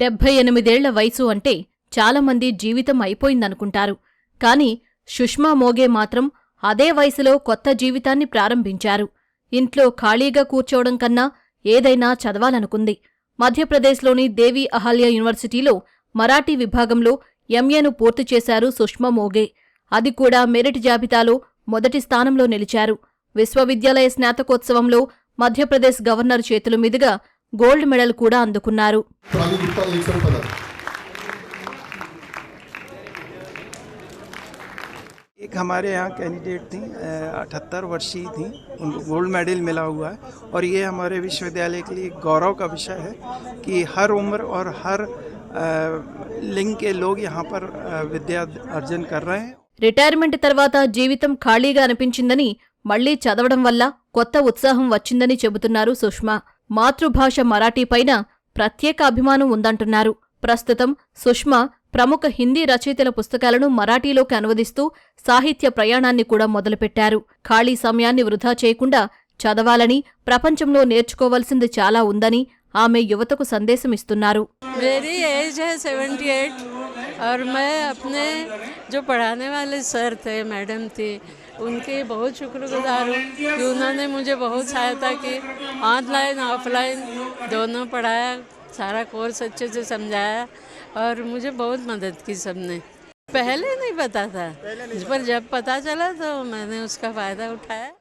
78 ఏళ్ల వయసు అంటే చాలామంది జీవితం అయిపోయిందనుకుంటారు. కాని సుష్మా మోగే మాత్రం అదే వయసులో కొత్త జీవితాన్ని ప్రారంభించారు. ఇంట్లో ఖాళీగా కూర్చోవడం కన్నా ఏదైనా చదవాలనుకుంది. మధ్యప్రదేశ్లోని దేవీ అహల్య యూనివర్సిటీలో మరాఠీ విభాగంలో ఎంఏను పూర్తి చేశారు సుష్మా మోగే. అది కూడా మెరిట్ జాబితాలో మొదటి స్థానంలో నిలిచారు. విశ్వవిద్యాలయ స్నాతకోత్సవంలో మధ్యప్రదేశ్ గవర్నర్ చేతుల మీదుగా గోల్డ్ మెడల్ కూడా అందుకున్నారు. एक हमारे यहाँ कैंडिडेट थी 78 वर्षीय थी, उनको गोल्ड मेडल मिला हुआ है और ये हमारे विश्वविद्यालय के लिए गौरव का विषय है कि हर उम्र और हर लिंग के लोग यहाँ पर विद्या अर्जन कर रहे हैं. రిటైర్మెంట్ తర్వాత జీవితం ఖాళీగా అనిపించిందని మళ్లీ చదవడం వల్ల కొత్త ఉత్సాహం వచ్చిందని చెబుతున్నారు సుష్మా. మాతృభాష మరాఠీ పైన ప్రత్యేక అభిమానం ఉందంటున్నారు. ప్రస్తుతం సుష్మా ప్రముఖ హిందీ రచయితల పుస్తకాలను మరాఠీలోకి అనువదిస్తూ సాహిత్య ప్రయాణాన్ని కూడా మొదలుపెట్టారు. ఖాళీ సమయాన్ని వృధా చేయకుండా చదవాలని, ప్రపంచంలో నేర్చుకోవాల్సింది చాలా ఉందని ఆమె యువతకు సందేశమిస్తున్నారు. मेरी एज है 78 और मैं अपने जो पढ़ाने वाले सर थे, मैडम थी, उनके बहुत शुक्रगुजार हूँ कि उन्होंने मुझे बहुत सहायता की. ऑनलाइन ऑफलाइन दोनों पढ़ाया, सारा कोर्स अच्छे से समझाया और मुझे बहुत मदद की सबने. पहले नहीं पता था, इस पर जब पता चला तो मैंने उसका फ़ायदा उठाया.